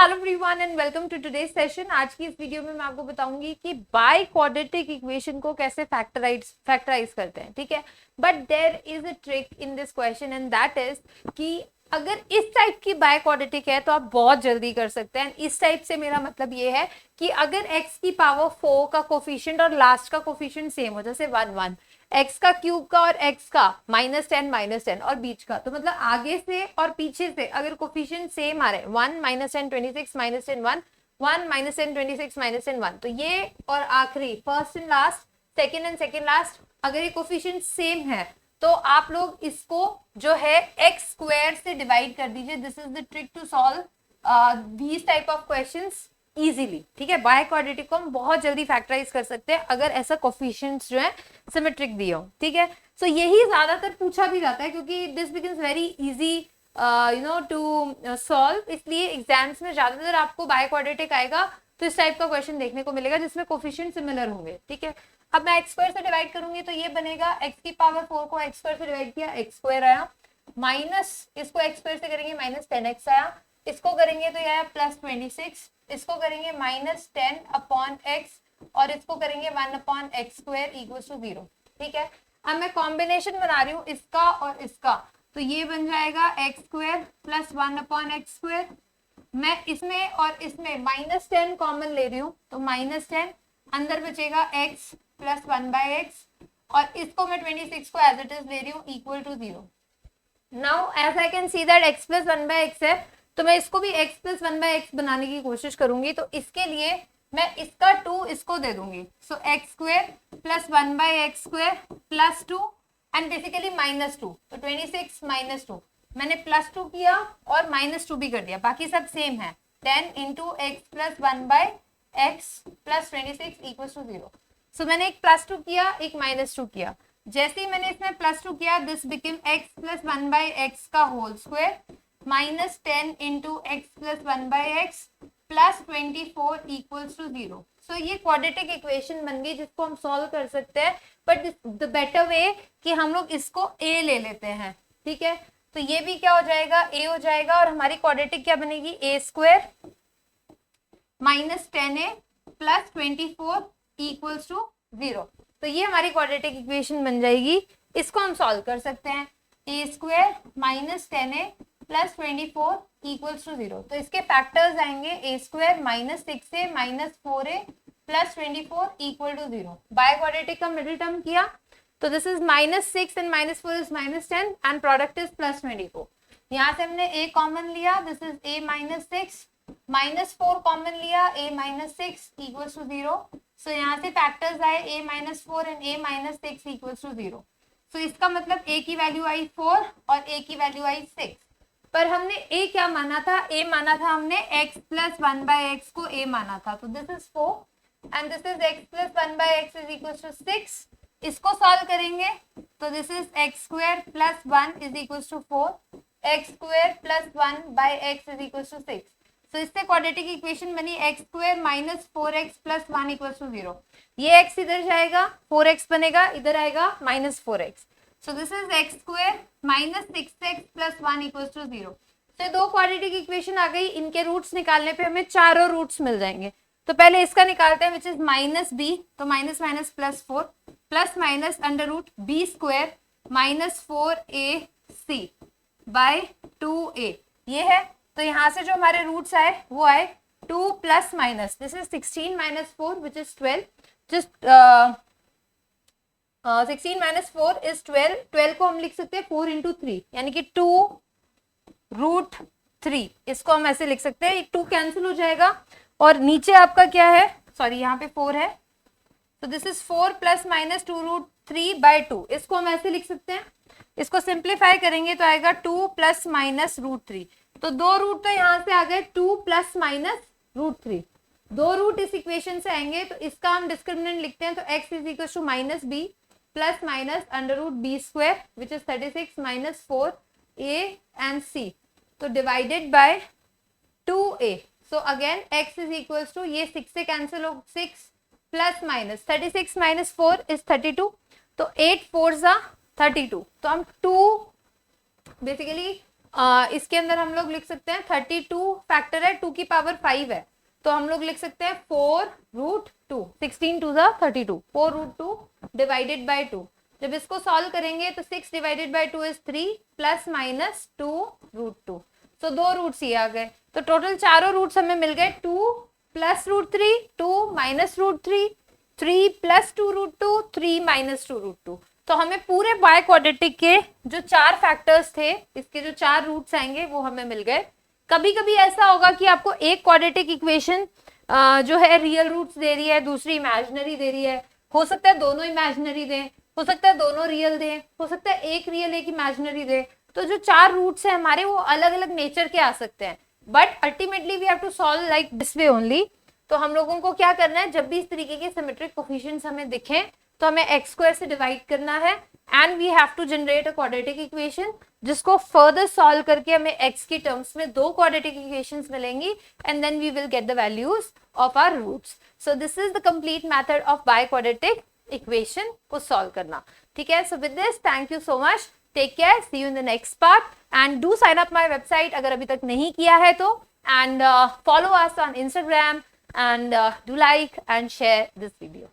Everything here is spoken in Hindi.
Hello everyone and welcome to today's session. आज की इस वीडियो में मैं आपको बताऊंगी कि बाय क्वाड्रेटिक इक्वेशन को कैसे फैक्टराइज करते हैं, ठीक है। But there is a trick in this question and that is कि अगर इस टाइप की बाय क्वाड्रेटिक है तो आप बहुत जल्दी कर सकते हैं। इस टाइप से मेरा मतलब ये है कि अगर x की पावर 4 का कोफिशिएंट और लास्ट का कोफिशिएंट सेम हो, जैसे 1 1, x का क्यूब का और x का -10 और बीच का, तो मतलब आगे से और पीछे से अगर कोफिशिएंट सेम आ रहे हैं 1 -10 26 -10 1 1 -10 26 -10 1, तो ये और आखिरी first and last second and second last अगर ये कोफिशिएंट सेम है तो आप लोग इसको जो है x स्क्वायर से डिवाइड कर दीजिए। This is the trick to solve these type of questions easily, ठीक है। बाय क्वाड्रेटिक को हम बहुत जल्दी फैक्टराइज कर सकते हैं अगर ऐसा कोफिशिएंट्स जो है सिमेट्रिक दिए हो, ठीक है। सो यही ज्यादातर पूछा भी जाता है क्योंकि this becomes very easy to solve, इसलिए एग्जाम्स में ज्यादातर आपको बाय क्वाड्रेटिक आएगा तो इस टाइप का क्वेश्चन देखने को मिलेगा जिसमें कोफिशिएंट सिमिलर होंगे, ठीक है। अब मैं एक्स स्क्वायर से डिवाइड करूंगी तो ये बनेगा x की पावर 4 को x स्क्वायर से डिवाइड किया x स्क्वायर आया, माइनस इसको x स्क्वायर से करेंगे -10x आया, इसको करेंगे तो ये आया +26, इसको करेंगे -10 अपॉन x और इसको करेंगे 1 upon x square equal to 0, ठीक है। अब मैं कॉम्बिनेशन बना रही हूँ इसका और इसका, तो ये बन जाएगा x square plus 1 upon x square. मैं इसमें और इसमें -10 कॉमन ले रही हूँ तो -10 अंदर बचेगा x प्लस 1/x और इसको मैं 26 को एज इट इज ले रही हूँ equal to 0। Now as I can see that x plus 1/x है तो मैं इसको भी x प्लस 1/x बनाने की कोशिश करूंगी, तो इसके लिए मैं इसका 2 इसको दे दूंगी। सो x square plus 1/x square plus 2 and basically -2, तो 26 -2 मैंने +2 किया और -2 भी कर दिया, बाकी सब सेम है। 10 इंटू एक्स प्लस 1/x प्लस 26 इक्वल टू 0। सो मैंने एक +2 किया एक -2 किया, जैसे ही मैंने इसमें +2 किया this became x plus 1/x का whole square -10 into x plus 1/x plus 24 equals to 0। So ये क्वाड्रेटिक इक्वेशन बन गई जिसको हम सॉल्व कर सकते हैं, बट द बेटर वे कि हम लोग इसको a ले लेते हैं, ठीक है। तो ये भी क्या हो जाएगा a हो जाएगा और हमारी क्वाड्रेटिक क्या बनेगी a square -10a plus 24 equals to 0। तो ये हमारी क्वाड्रेटिक इक्वेशन बन जाएगी, इसको हम सॉल्व कर सकते हैं। a square -10a plus 24 equals to 0, तो इसके फैक्टर्स आएंगे a square -6a -4a plus 24 equal to 0। By quadratic का मिडिल टर्म किया तो this is -6 and -4 is -10 and product is +24। यहाँ से हमने a कॉमन लिया, दिस इज a -6 -4 कॉमन लिया a -6 इक्वल्स टू 0। सो यहाँ से फैक्टर्स आए a -4 and a -6 equals to 0। So इसका मतलब a की वैल्यू आई 4 और a की वैल्यू आई 6, पर हमने a क्या माना था, a माना था हमने x प्लस 1/x को a माना था, तो this is 4 and this is x plus 1/x is equal to 6। इसको सॉल्व करेंगे तो this is x square plus 1 is equal to 4, x square plus 1/x is equal to 6। तो इससे क्वाड्रेटिक इक्वेशन बनी x square minus 4x plus 1 equal to 0। ये x इधर जाएगा 4x बनेगा, इधर आएगा -4x। So this is x square minus 6x plus 1 equal to 0। तो दो क्वाड्रेटिक इक्वेशन आ गई, इनके रूट्स निकालने पे हमें चारों रूट्स मिल जाएंगे। तो पहले इसका निकालते हैं विच इज -b, तो minus minus plus 4 plus minus under root b square -4ac by 2a, ये है। तो यहाँ से जो हमारे रूट्स आए वो आए 2 plus minus, this is 16 minus 4 which is 12, just 16 minus 4 is 12, 12 को हम लिख सकते हैं 4 इंटू 3 यानी कि 2√3, इसको हम ऐसे लिख सकते हैं। 2 कैंसिल हो जाएगा और नीचे आपका क्या है, सॉरी यहाँ पे 4 है, तो this is 4 plus minus 2√3 by 2, इसको हम ऐसे लिख सकते हैं। इसको सिंप्लीफाई करेंगे तो आएगा 2 प्लस माइनस √3, तो दो रूट तो यहाँ से आ गए 2 प्लस माइनस √3, दो रूट इस इक्वेशन से आएंगे तो इसका हम डिस्क्रिमिनेंट लिखते हैं, तो x is equal to -b plus minus under root b square which is 36 minus 4a and c, तो divided by 2a। So again x is equal to, ये 6 से कैंसिल हो, 6 प्लस माइनस 36 माइनस 4 इज 32, तो 8 4 32, तो हम 2 बेसिकली इसके अंदर हम लोग लिख सकते हैं 32 फैक्टर है, 2 की पावर 5 है, तो हम लोग लिख सकते हैं 4√2, 16 2 32, 4√2 डिवाइडेड बाय 2। जब इसको सॉल्व करेंगे तो 6 divided by 2 is 3 plus minus 2√2, तो 2 रूट्स ये आ गए, तो टोटल चारों रूट्स हमें मिल गए 2 प्लस √3, 2 माइनस √3, 3 प्लस 2√2, 3 माइनस 2√2। तो हमें पूरे बाय क्वाड्रेटिक के जो 4 फैक्टर्स थे, इसके जो 4 रूट्स आएंगे वो हमें मिल गए। कभी कभी ऐसा होगा कि आपको एक क्वाड्रेटिक इक्वेशन जो है रियल रूट्स दे रही है, दूसरी इमेजिनरी दे रही है, हो सकता है दोनों इमेजिनरी दें, हो सकता है दोनों रियल दें, हो सकता है एक रियल एक इमेजिनरी दे। तो जो 4 रूट्स है हमारे वो अलग अलग नेचर के आ सकते हैं, but ultimately we have to solve like this way only. तो हम लोगों को क्या करना है, जब भी इस तरीके के सिमेट्रिक कोफिशिएंट्स हमें दिखें तो हमें x² से डिवाइड करना है, and we have to generate a quadratic equation, जिसको फर्दर सॉल्व करके हमें x की टर्म्स में 2 क्वाड्रेटिक इक्वेशंस मिलेंगी, and then we will get the values of our roots. So this is the complete method of by quadratic equation को सॉल्व करना। ठीक है, so with this thank you so much, take care, see you in the next part, and do sign up my website अगर अभी तक नहीं किया है तो, and follow us on Instagram, and do like and share this video.